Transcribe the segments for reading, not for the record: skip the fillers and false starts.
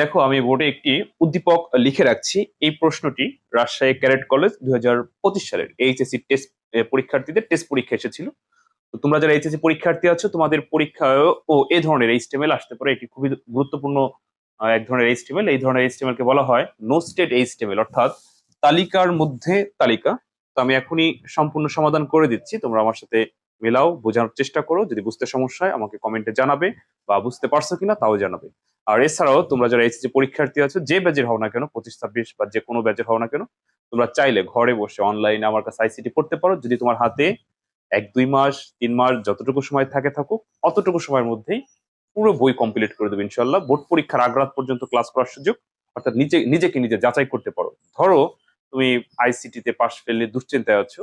দেখো আমি বোর্ডে একটি উদ্দীপক লিখে রাখছি। এই প্রশ্নটি রাজশাহী ক্যাডেট কলেজ 2025 সালের এইচএসসি টেস্ট পরীক্ষার্থীদের টেস্ট পরীক্ষা এসেছিল। তো তোমরা যারা এইচএসসি পরীক্ষার্থী আছো তোমাদের পরীক্ষায় ও এই ধরনের এইচটিএমএল আসতে পারে। এটি খুবই গুরুত্বপূর্ণ এক ধরনের এইচটিএমএল। এই ধরনের এইচটিএমএল কে বলা হয় নো স্টেট এইচটিএমএল, অর্থাৎ তালিকার মধ্যে তালিকা। তো আমি এখনই সম্পূর্ণ সমাধান করে দিচ্ছি, তোমরা আমার সাথে মেলাও, বোঝানোর চেষ্টা করো। যদি বুঝতে সমস্যা হয় আমাকে কমেন্টে জানাবে, বা বুঝতে পারছো কিনা তাও জানাবে। আর এছাড়াও তোমরা যারা এইচএসসি পরীক্ষার্থী আছো, যে ব্যাচের হও না কেন, 25 26 বা যে কোনো ব্যাচের হও না কেন, তোমরা চাইলে ঘরে বসে অনলাইনে আমার কাছে আইসিটি পড়তে পারো। যদি তোমার হাতে 1 2 মাস 3 মাস যতটুকু সময় থাকে থাকুক, অতটুকু সময়ের মধ্যেই পুরো বই কমপ্লিট করে দেবে ইনশাল্লাহ। বোর্ড পরীক্ষার আগ রাত পর্যন্ত ক্লাস করার সুযোগ, অর্থাৎ নিজেকে নিজে যাচাই করতে পারো। ধরো তুমি আইসিটি তে পাশ ফেললে দুশ্চিন্তায় আছো,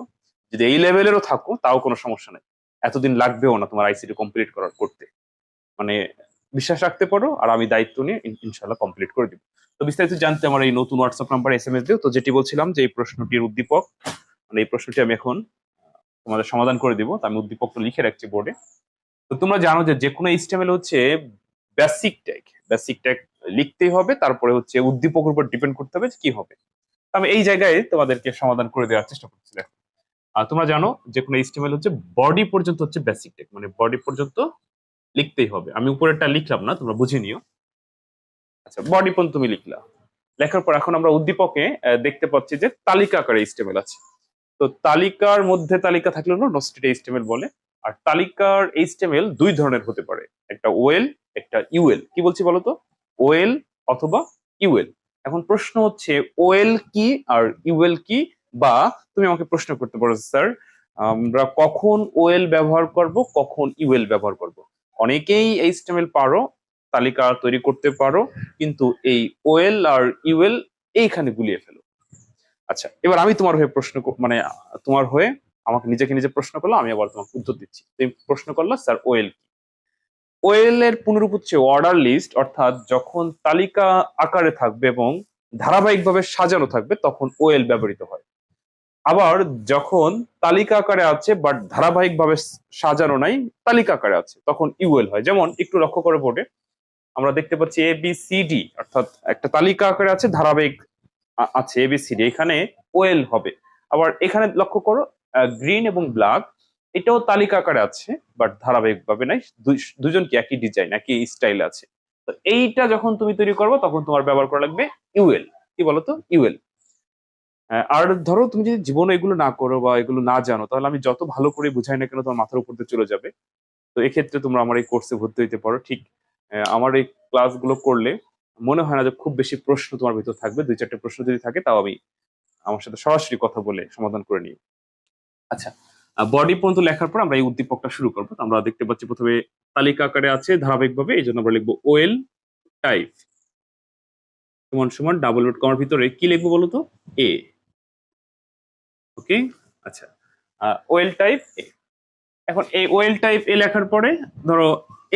যদি এই লেভেলেরও থাকো তাও কোনো সমস্যা নেই, এতদিন লাগবেও না তোমার আইসিটি কমপ্লিট করার করতে। মানে বিশ্বাস রাখতে পারো, আর আমি দায়িত্ব নিয়ে ইনশাল্লাহ কমপ্লিট করে দিব। তো বিস্তারিত জানতে আমার এই নতুন হোয়াটসঅ্যাপ নাম্বার এসএমএস দিও। তো যেটি বলছিলাম যে এই প্রশ্নটির উদ্দীপক, মানে এই প্রশ্নটি আমি এখন তোমাদের সমাধান করে দিব। তো আমি উদ্দীপকটা লিখে রাখছি বোর্ডে। তো তোমরা জানো যে কোনো এইচটিএমএল হচ্ছে বেসিক ট্যাগ। বেসিক ট্যাগ লিখতেই হবে, তারপরে হচ্ছে উদ্দীপকের উপর ডিপেন্ড করতে হবে যে কি হবে। তো আমি এই জায়গায় তোমাদেরকে সমাধান করে দেওয়ার চেষ্টা করছি। দেখো, আর তোমরা জানো যে কোনো এইচটিএমএল হচ্ছে বডি পর্যন্ত হচ্ছে বেসিক ট্যাগ, মানে বডি পর্যন্ত লিখতেই হবে। আমি উপরেরটা লিখলাম না, তোমরা বুঝে নিও। আচ্ছা, বডি পর্যন্ত তুমি লিখলা। লেখার পর এখন আমরা উদ্দীপকে দেখতে পাচ্ছি যে তালিকা আকারে এইচটিএমএল আছে। তো তালিকার মধ্যে তালিকা থাকলে নোস্টেড এইচটিএমএল বলে। আর তালিকার এইচটিএমএল দুই ধরনের হতে পারে, একটা ওএল, একটা ইউএল। কি বলছি বলো তো? ওএল অথবা ইউএল। এখন প্রশ্ন হচ্ছে ওএল কি আর ইউএল কি? বা তুমি আমাকে প্রশ্ন করতে পারো, স্যার আমরা কখন ওএল ব্যবহার করব, কখন ইউএল ব্যবহার করব? অনেকেই এইচটিএমএল পারো, তালিকা তৈরি করতে পারো, কিন্তু এই ওএল আর ইউএল এইখানে গুলিয়ে ফেলো। আচ্ছা, এবার আমি তোমার হয়ে মানে তোমার হয়ে আমাকে নিজেকে নিজে প্রশ্ন করলো, আমি আবার তোমাকে উত্তর দিচ্ছি। তুমি প্রশ্ন করলো, স্যার ওএল কি? ওএল এর পুনরূপ হচ্ছে অর্ডার লিস্ট, অর্থাৎ যখন তালিকা আকারে থাকবে এবং ধারাবাহিকভাবে সাজানো থাকবে তখন ওএল ব্যবহৃত হয়। আবার যখন তালিকা আকারে আছে বাট ধারাবাহিকভাবে সাজানো নাই, তালিকা আকারে আছে, তখন ইউএল হয়। যেমন একটু লক্ষ্য করে বোর্ডে আমরা দেখতে পাচ্ছি এ বি সি ডি, অর্থাৎ একটা তালিকা আকারে আছে, ধারাবাহিক আছে এবিসিডি, এখানে ওএল হবে। আবার এখানে লক্ষ্য করো গ্রিন এবং ব্ল্যাক, এটাও তালিকা আকারে আছে বাট ধারাবাহিক ভাবে নাই, দুজন কি একই ডিজাইন একই স্টাইল আছে। তো এইটা যখন তুমি তৈরি করবে তখন তোমার ব্যবহার করা লাগবে ইউএল। কি বলতো? ইউএল। আর ধরো তুমি যদি জীবনে এগুলো না করো বা এগুলো না জানো, তাহলে আমি যত ভালো করে বুঝাই না কেন তোমার মাথার উপর দিয়ে চলে যাবে। তো এক্ষেত্রে তোমরা আমার এই কোর্সে ভর্তি হইতে পারো। ঠিক আমার এই ক্লাসগুলো করলে মনে হয় না যে খুব বেশি প্রশ্ন তোমার ভিতর থাকবে। 2 4টে প্রশ্ন যদি থাকে তাও আমি আমার সাথে সরাসরি কথা বলে সমাধান করে নিই। আচ্ছা, বডি পর্যন্ত লেখার পর আমরা এই উদ্দীপকটা শুরু করবো। তো আমরা দেখতে পাচ্ছি প্রথমে তালিকা আকারে আছে ধারাবাহিকভাবে, এই জন্য আমরা লিখবো ওএল টাইপ সমান সমান ডাবল ডট কমার ভিতরে কি লিখবো বলতো? এ। ওকে, আচ্ছা, ওএল টাইপ এ। এখন এই ওএল টাইপ এ লেখার পরে ধরো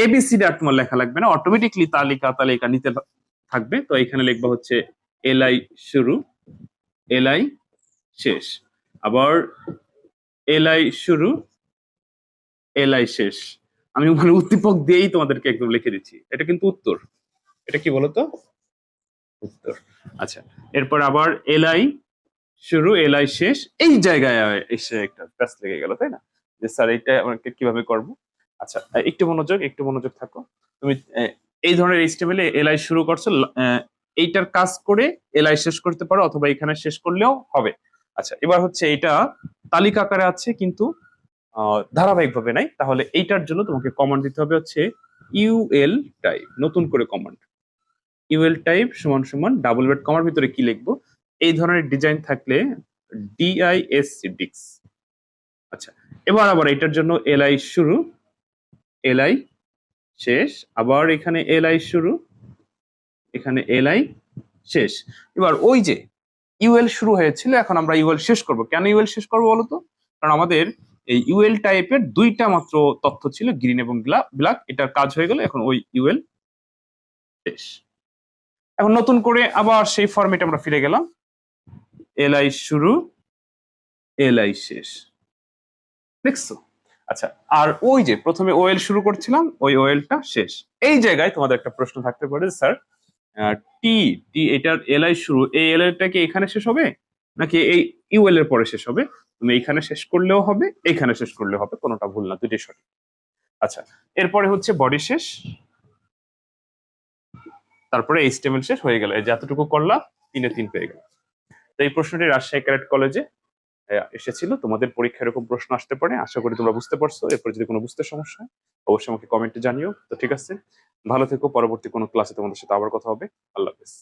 এবিসিডি আর তোমার লেখা লাগবে না, অটোমেটিকলি তালিকা তালিকা নিতে থাকবে। তো এখানে লিখবা হচ্ছে এলআই শুরু, এলআই শেষ, আবার এলআই শুরু, এলআই শেষ। আমি ওখানে উদ্দীপক দিয়েই তোমাদেরকে একদম লিখে দিচ্ছি। এটা কিন্তু উত্তর। এটা কি বলতো? উত্তর। আচ্ছা, এরপর আবার এলআই শুরু, এলআই শেষ। এই জায়গায় এসে একটা প্যাচ লেগে গেল, তাই না? যে স্যার এটা আমাকে কিভাবে করব? আচ্ছা, একটু মনোযোগ, একটু মনোযোগ থাকো। তুমি এই ধরনের এইচটিএমএল এ এলআই শুরু করছো, এইটার কাজ করে এলআই শেষ করতে পারো, অথবা এখানে শেষ করলেও হবে। আচ্ছা, এবার হচ্ছে এটা তালিকা আকারে আছে কিন্তু ধারাবাহিক ভাবে নাই, তাহলে এইটার জন্য তোমাকে কমান্ড দিতে হবে হচ্ছে ইউএল টাইপ। নতুন করে কমান্ড ইউএল টাইপ সমান সমান ডাবল ব্রেড কমার ভিতরে কি লিখবো? এই ধরনের ডিজাইন থাকলে ডিআইএসসি ডিক্স। আচ্ছা, এবার আবার এটার জন্য এলআই শুরু, এলআই শেষ, আবার এখানে এলআই শুরু, এখানে এলআই শেষ। এবার ওই যে ইউএল শুরু হয়েছিল, এখন আমরা ইউএল শেষ করব। কেন ইউএল শেষ করবো বলতো? কারণ আমাদের এই ইউএল টাইপের দুইটা মাত্র তথ্য ছিল, গ্রিন এবং ব্ল্যাক। এটার কাজ হয়ে গেল, এখন ওই ইউএল শেষ। এখন নতুন করে আবার সেই ফরম্যাটে আমরা ফিরে গেলাম, এলআই শুরু, এলআই শেষ। দেখছো? আচ্ছা, আর ওই যে প্রথমে ওএল শুরু করছিলাম, ওই ওএলটা শেষ। এই জায়গায় তোমাদের একটা প্রশ্ন থাকতে পারে, স্যার টি টি এটার এলআই শুরু, এই এলআইটা কি এখানে শেষ হবে নাকি এই ইউএল এর পরে শেষ হবে? তুমি এইখানে শেষ করলেও হবে, এইখানে শেষ করলেও হবে, কোনোটা ভুল না, দুটোই সঠিক। আচ্ছা, এরপরে হচ্ছে বডি শেষ, তারপরে এইচটিএমএল শেষ হয়ে গেল। এই যে এতটুকু করলাম, 3-3 পেয়ে গেল। তো এই প্রশ্নটি রাজশাহী ক্যাডেট কলেজে এসেছিল। তোমাদের পরীক্ষায় এরকম প্রশ্ন আসতে পারে, আশা করি তোমরা বুঝতে পারছো। এরপর যদি কোনো বুঝতে সমস্যা হয় অবশ্যই আমাকে কমেন্টে জানিও। তো ঠিক আছে, ভালো থেকো, পরবর্তী কোনো ক্লাসে তোমাদের সাথে আবার কথা হবে। আল্লাহ হাফেজ।